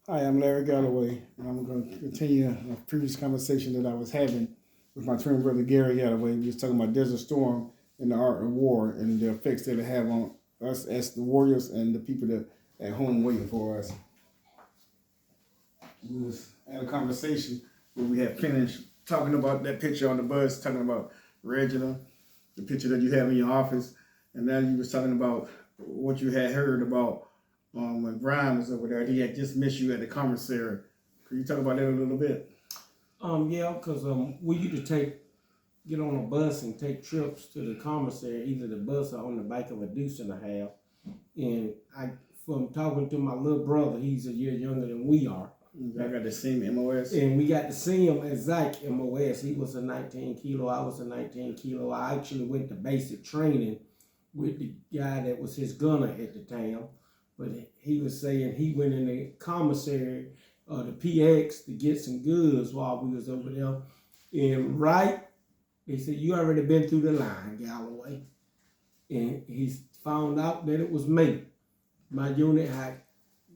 Hi, I'm Larry Galloway, and I'm going to continue a previous conversation that I was having with my twin brother Garry Galloway. We was talking about Desert Storm and the art of war and the effects that it have on us as the warriors and the people that at home waiting for us. We was had a conversation where we had finished talking about that picture on the bus, talking about Reginald, the picture that you have in your office, and then you was talking about what you had heard about when Brian was over there. He had just missed you at the commissary. Could you talk about that a little bit? Yeah, because we used to get on a bus and take trips to the commissary, either the bus or on the back of a deuce and a half. And from talking to my little brother, he's a year younger than we are. I got the same MOS. And we got to see him at Zach MOS. He was a 19 kilo, I was a 19 kilo. I actually went to basic training with the guy that was his gunner at the time. But he was saying he went in the commissary, the PX, to get some goods while we was over there. And they said, you already been through the line, Galloway. And he found out that it was me. My unit had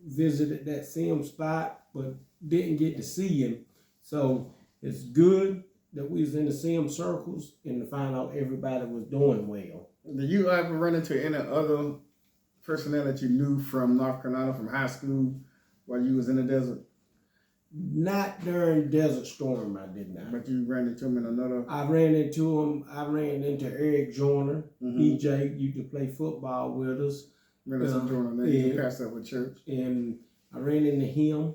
visited that same spot, but didn't get to see him. So it's good that we was in the same circles and to find out everybody was doing well. Did you ever run into any other personnel that you knew from North Carolina, from high school, while you was in the desert? Not during Desert Storm, I did not. But you ran into him in another? I ran into Eric Joyner. EJ used to play football with us. Minister Joyner, he passed up with church. And I ran into him.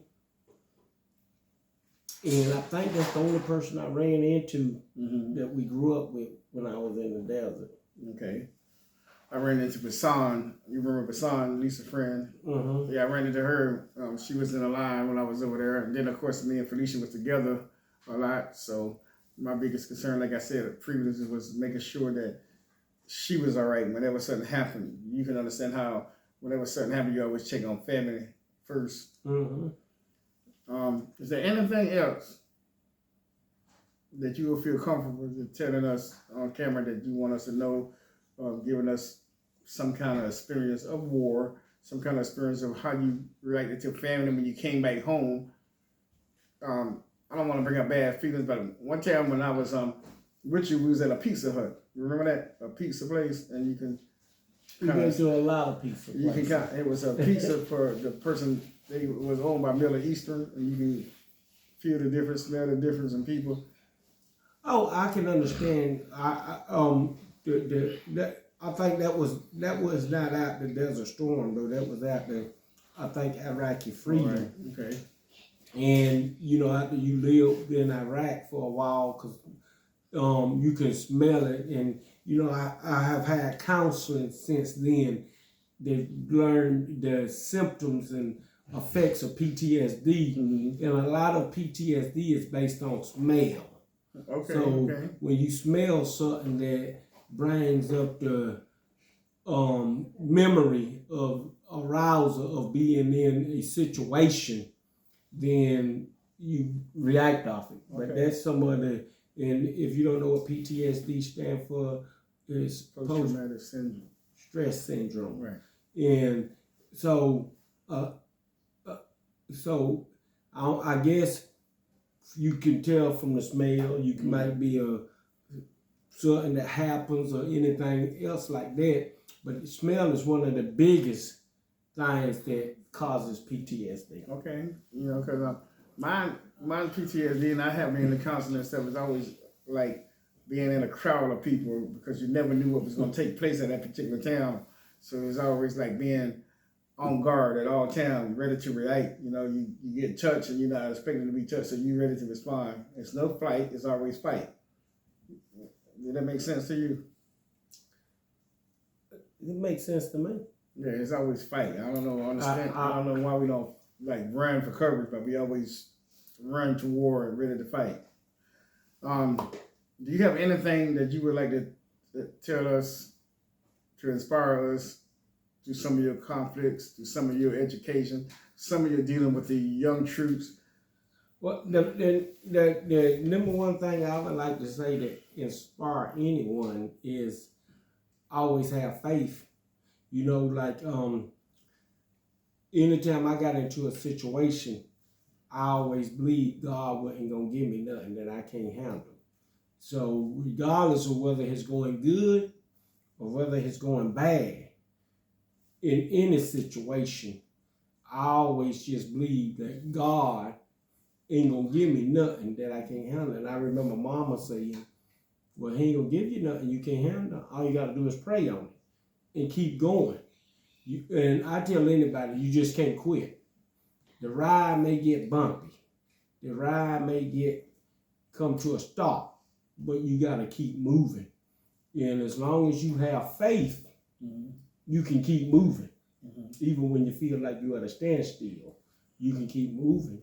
And I think that's the only person I ran into that we grew up with when I was in the desert. Okay. I ran into Basan. You remember Basan, Lisa's friend? Yeah, I ran into her. She was in the line when I was over there. And then, of course, me and Felicia was together a lot. So my biggest concern, like I said previously, was making sure that she was all right whenever something happened. You can understand how whenever something happened, you always check on family first. Is there anything else that you will feel comfortable telling us on camera that you want us to know, giving us some kind of experience of war, some kind of experience of how you reacted to family when you came back home? I don't want to bring up bad feelings, but one time when I was with you, we was at a Pizza Hut. You remember that? A pizza place, and you can. We went to a lot of pizza places. You can it was a pizza for the person. They was owned by Miller Eastern, and you can feel the difference, smell the difference in people. Oh, I can understand. I think that was not at the Desert Storm though. That was at the, I think, Iraqi Freedom. Right. Okay. And after you lived in Iraq for a while, because you can smell it, and I have had counseling since then. They've learned the symptoms and effects of PTSD, and a lot of PTSD is based on smell. Okay. So okay. when you smell something that brings up the memory of arousal of being in a situation, then you react off it. But that's some of the, and if you don't know what PTSD stands for, it's post-traumatic syndrome. Stress syndrome. Right. And so, I guess you can tell from the smell. You might be something that happens or anything else like that. But the smell is one of the biggest things that causes PTSD. Okay, because my PTSD, and I have been in the counseling and stuff, is always like being in a crowd of people because you never knew what was going to take place at that particular town. So it's always like being on guard at all times, ready to react. You get touched and you're not expecting to be touched, so you're ready to respond. It's no flight, it's always fight. Did that make sense to you? It makes sense to me. Yeah, it's always fight. I don't know, I don't know why we don't like run for coverage, but we always run to war and ready to fight. Do you have anything that you would like to tell us, to inspire us through some of your conflicts, through some of your education, some of your dealing with the young troops? Well, the number one thing I would like to say that inspire anyone is always have faith. anytime I got into a situation, I always believed God wasn't going to give me nothing that I can't handle. So regardless of whether it's going good or whether it's going bad, in any situation, I always just believe that God ain't going to give me nothing that I can't handle. And I remember Mama saying, well, he ain't going to give you nothing you can't handle. All you got to do is pray on it and keep going. And I tell anybody, you just can't quit. The ride may get bumpy. The ride may come to a stop, but you got to keep moving. And as long as you have faith, you can keep moving. Even when you feel like you're at a standstill, you can keep moving.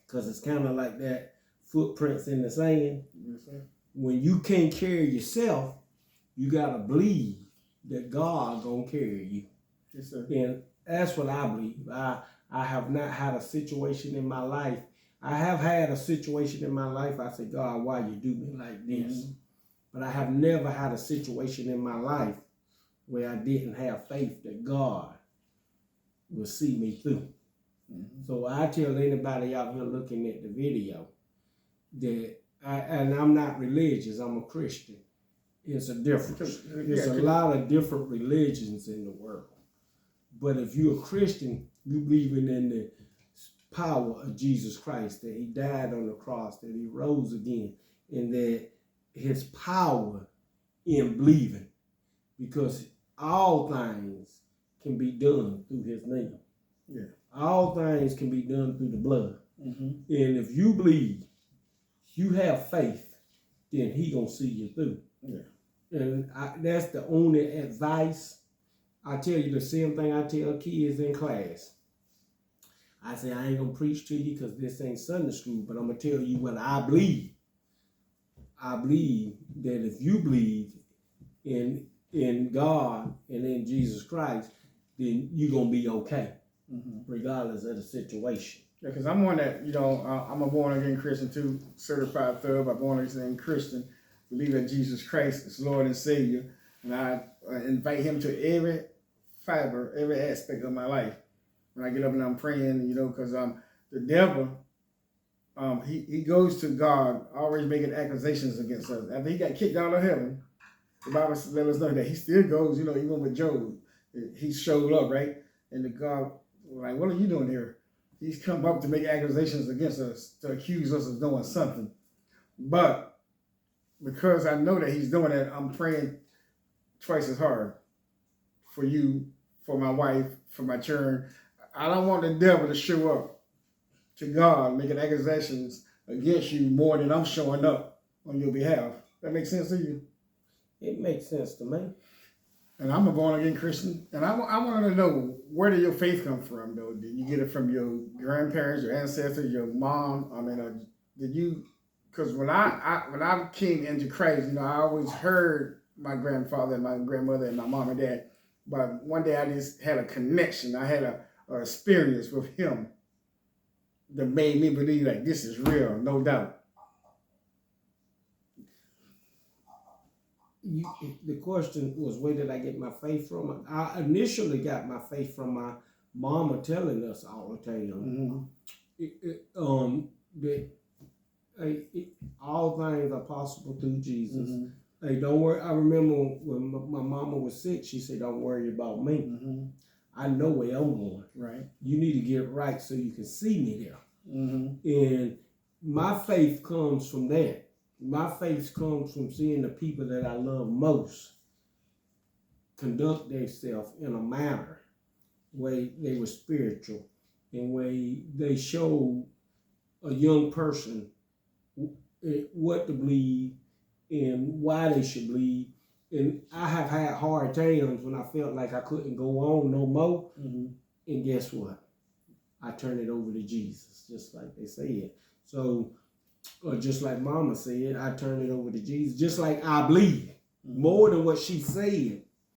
Because it's kind of like that footprints in the sand. Yes, sir. When you can't carry yourself, you got to believe that God going to carry you. Yes, sir. And that's what I believe. I have not had a situation in my life. I have had a situation in my life. I say, God, why you do me like this? But I have never had a situation in my life where I didn't have faith that God will see me through. So I tell anybody out here looking at the video that, and I'm not religious, I'm a Christian. It's a difference. There's a lot of different religions in the world. But if you're a Christian, you believing in the power of Jesus Christ, that he died on the cross, that he rose again, and that his power in believing, because all things can be done through his name. Yeah. All things can be done through the blood. And if you believe, you have faith, then he gonna see you through. Yeah. And that's the only advice. I tell you the same thing I tell kids in class. I say, I ain't gonna preach to you because this ain't Sunday school, but I'm gonna tell you what I believe. I believe that if you believe in God and in Jesus Christ, then you're gonna be okay, regardless of the situation. Yeah, because I'm one that, I'm a born again Christian too, certified thug, I'm born again Christian, believe that Jesus Christ is Lord and Savior, and I invite him to every fiber, every aspect of my life. When I get up and I'm praying, because the devil, he goes to God, always making accusations against us. After he got kicked out of heaven, the Bible let us know that he still goes, even with Job. He showed up, right? And the God was like, what are you doing here? He's come up to make accusations against us, to accuse us of doing something. But because I know that he's doing that, I'm praying twice as hard for you, for my wife, for my children. I don't want the devil to show up to God making accusations against you more than I'm showing up on your behalf. That makes sense to you? It makes sense to me. And I'm a born-again Christian, and I want to know, where did your faith come from, though? Did you get it from your grandparents, your ancestors, your mom? I mean, did you? Because when I came into Christ, I always heard my grandfather and my grandmother and my mom and dad, but one day I just had a connection. I had a experience with him that made me believe like this is real, no doubt. The question was, where did I get my faith from? I initially got my faith from my mama telling us all the time that all things are possible through Jesus. Hey, don't worry. I remember when my mama was sick, she said, don't worry about me. I know where I'm going. Right. You need to get right so you can see me there. And my faith comes from that. My faith comes from seeing the people that I love most conduct themselves in a manner where they were spiritual and where they showed a young person what to believe and why they should believe. And I have had hard times when I felt like I couldn't go on no more. And guess what? I turned it over to Jesus, just like they said. So, or just like Mama said, I turned it over to Jesus, just like I believe. More than what she said,